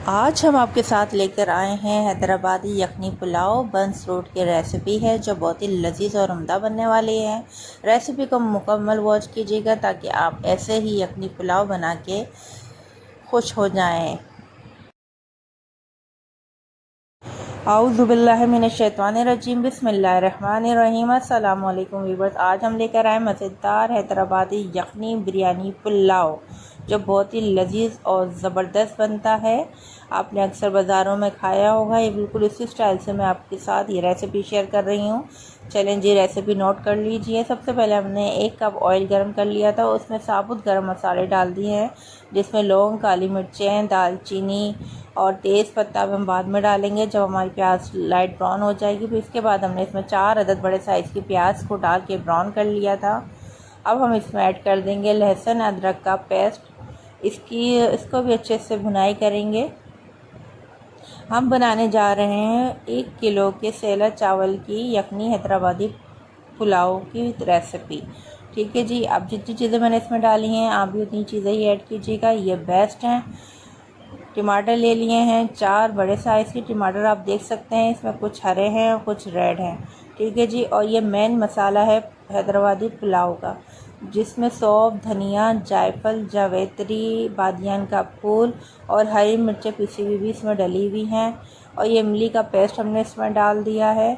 आज हम आपके साथ लेकर आए हैं हैदराबादी यखनी पुलाव बंस रोड की रेसिपी है जो बहुत ही लजीज और उम्दा बनने वाली है। रेसिपी को मुकम्मल वॉच कीजिएगा ताकि आप ऐसे ही यखनी पुलाव बना के खुश हो जाएं। औज़ुबिल्लाहिमिनश्शैतानिर्रजीम बिस्मिल्लाहिर्रहमानिर्रहीम। अस्सलाम वालेकुम व्यूअर्स। आज हम लेकर आए मज़ेदार हैदराबादी यखनी बिरयानी पुलाव जो बहुत ही लजीज और ज़बरदस्त बनता है। आपने अक्सर बाज़ारों में खाया होगा। ये बिल्कुल इसी स्टाइल से मैं आपके साथ ये रेसिपी शेयर कर रही हूँ। चलें जी, रेसिपी नोट कर लीजिए। सबसे पहले हमने 1 कप ऑयल गर्म कर लिया था, उसमें साबुत गरम मसाले डाल दिए हैं जिसमें लौंग, काली मिर्चें, दालचीनी और तेज़ पत्ता हम बाद में डालेंगे जब हमारी प्याज लाइट ब्राउन हो जाएगी। फिर इसके बाद हमने इसमें 4 अदद बड़े साइज़ की प्याज को डाल के ब्राउन कर लिया था। अब हम इसमें ऐड कर देंगे लहसुन अदरक का पेस्ट। इसको भी अच्छे से भुनाई करेंगे। हम बनाने जा रहे हैं 1 किलो के सेला चावल की यखनी हैदराबादी पुलाव की रेसिपी। ठीक है जी। अब जितनी चीज़ें मैंने इसमें डाली हैं आप भी उतनी चीज़ें ही ऐड कीजिएगा, ये बेस्ट हैं। टमाटर ले लिए हैं 4 बड़े साइज़ के टमाटर, आप देख सकते हैं इसमें कुछ हरे हैं और कुछ रेड हैं। ठीक है जी। और ये मेन मसाला है हैदराबादी पुलाव का जिसमें सौंफ, धनिया, जायफल, जावित्री, बादियान का फूल और हरी मिर्चें पिसी हुई भी इसमें डली हुई हैं। और ये इमली का पेस्ट हमने इसमें डाल दिया है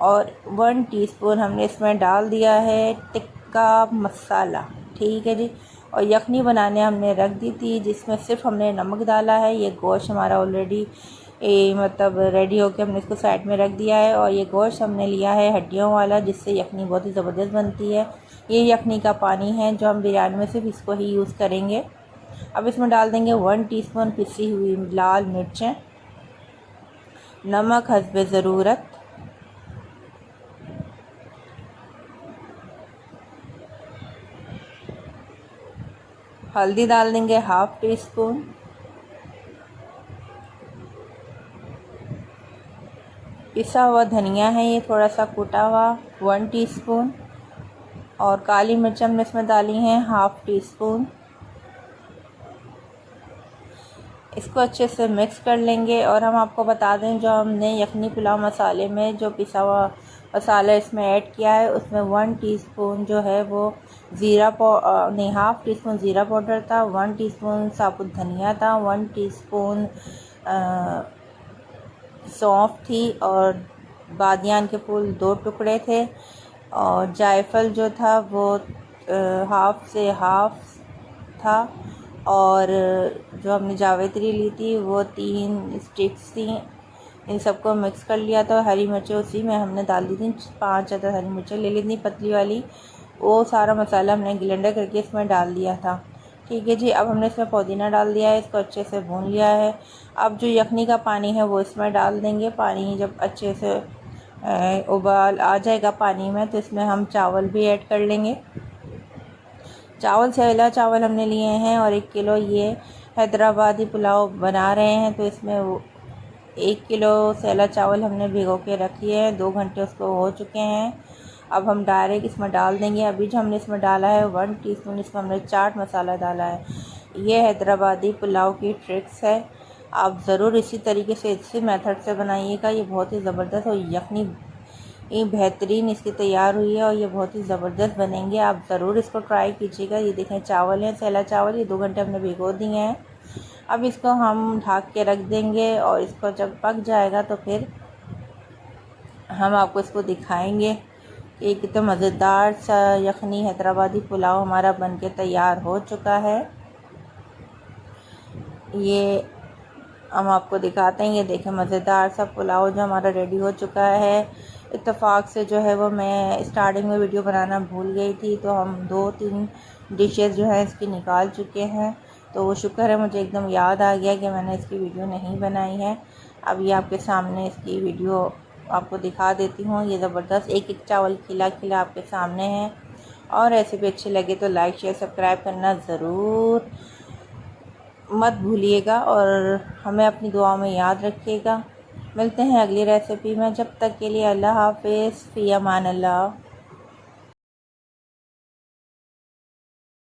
और 1 टीस्पून हमने इसमें डाल दिया है टिक्का मसाला। ठीक है जी। और यखनी बनाने हमने रख दी थी जिसमें सिर्फ हमने नमक डाला है। ये गोश्त हमारा ऑलरेडी मतलब रेडी होकर हमने इसको साइड में रख दिया है। और ये गोश्त हमने लिया है हड्डियों वाला जिससे यखनी बहुत ही ज़बरदस्त बनती है। ये यखनी का पानी है जो हम बिरयानी में सिर्फ इसको ही यूज़ करेंगे। अब इसमें डाल देंगे 1 टीस्पून पिसी हुई लाल मिर्चें, नमक हस्बे ज़रूरत, हल्दी डाल देंगे 1/2 टीस्पून, पिसा हुआ धनिया है ये थोड़ा सा कूटा हुआ 1 टीस्पून और काली मिर्च हमने इसमें डाली हैं 1/2 टीस्पून। इसको अच्छे से मिक्स कर लेंगे। और हम आपको बता दें जो हमने यखनी पुलाव मसाले में जो पिसा हुआ मसाला इसमें ऐड किया है उसमें 1 टीस्पून जो है वो ज़ीरा 1/2 टीस्पून ज़ीरा पाउडर था, 1 टीस्पून साबुत धनिया था, 1 टीस्पून सौंफ थी और बादियान के फूल 2 टुकड़े थे और जायफल जो था वो हाफ से हाफ था और जो हमने जावित्री ली थी वो 3 स्टिक्स थी। इन सबको मिक्स कर लिया था। हरी मिर्चें उसी में हमने डाल दी थी, 5 अदद हरी मिर्चें ले ली थी पतली वाली। वो सारा मसाला हमने ग्राइंडर करके इसमें डाल दिया था। ठीक है जी। अब हमने इसमें पुदीना डाल दिया है, इसको अच्छे से भून लिया है। अब जो यखनी का पानी है वो इसमें डाल देंगे। पानी जब अच्छे से उबाल आ जाएगा पानी में तो इसमें हम चावल भी ऐड कर लेंगे। चावल सेला चावल हमने लिए हैं और 1 किलो ये हैदराबादी पुलाव बना रहे हैं तो इसमें 1 किलो सेला चावल हमने भिगो के रखी है, 2 घंटे उसको हो चुके हैं। अब हम डायरेक्ट इसमें डाल देंगे। अभी जो हमने इसमें डाला है 1 टीस्पून इसमें हमने चाट मसाला डाला है। ये हैदराबादी पुलाव की ट्रिक्स है, आप ज़रूर इसी तरीके से इसी मेथड से बनाइएगा। ये बहुत ही ज़बरदस्त और यखनी बेहतरीन इसकी तैयार हुई है और ये बहुत ही ज़बरदस्त बनेंगे। आप ज़रूर इसको ट्राई कीजिएगा। ये देखें चावल हैं सेला चावल, ये 2 घंटे हमने भिगो दिए हैं। अब इसको हम ढक के रख देंगे और इसको जब पक जाएगा तो फिर हम आपको इसको दिखाएंगे कि कितना मज़ेदार सा यखनी हैदराबादी पुलाव हमारा बनके तैयार हो चुका है। ये हम आपको दिखाते हैं। ये देखें मज़ेदार सा पुलाव जो हमारा रेडी हो चुका है। इत्तेफाक से जो है वो मैं स्टार्टिंग में वीडियो बनाना भूल गई थी तो हम 2-3 डिशेस जो है इसकी निकाल चुके हैं। तो वो शुक्र है मुझे एकदम याद आ गया कि मैंने इसकी वीडियो नहीं बनाई है। अब ये आपके सामने इसकी वीडियो आपको दिखा देती हूँ। ये ज़बरदस्त एक चावल खिला खिला आपके सामने है। और रेसिपी अच्छी लगे तो लाइक शेयर सब्सक्राइब करना ज़रूर मत भूलिएगा और हमें अपनी दुआ में याद रखिएगा। मिलते हैं अगली रेसिपी में, जब तक के लिए अल्लाह हाफ़िज़, फ़ी अमान अल्लाह।